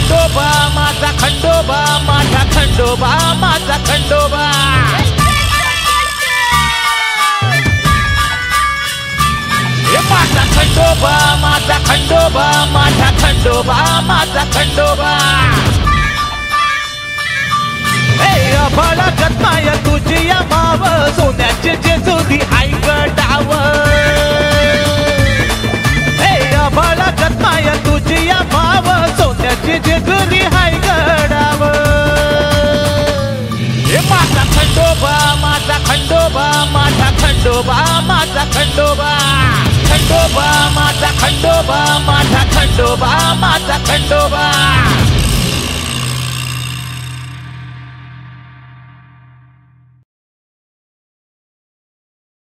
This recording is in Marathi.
खंडोबा माझा खंडोबा माझा खंडोबा माझा खंडोबा माझा खंडोबा माझा खंडोबा माझा खंडोबा माझा खंडोबा अफळकत माय तुझी या माव सोन्याची जेजुरी आई गडाव अफळकत माय तुझी या माव सोन्याची जेजुरी आई गडाव माझा खंडोबा माझा खंडोबा माझा खंडोबा माझा खंडोबा खंडोबा माझा खंडोबा माझा खंडोबा माझा खंडोबा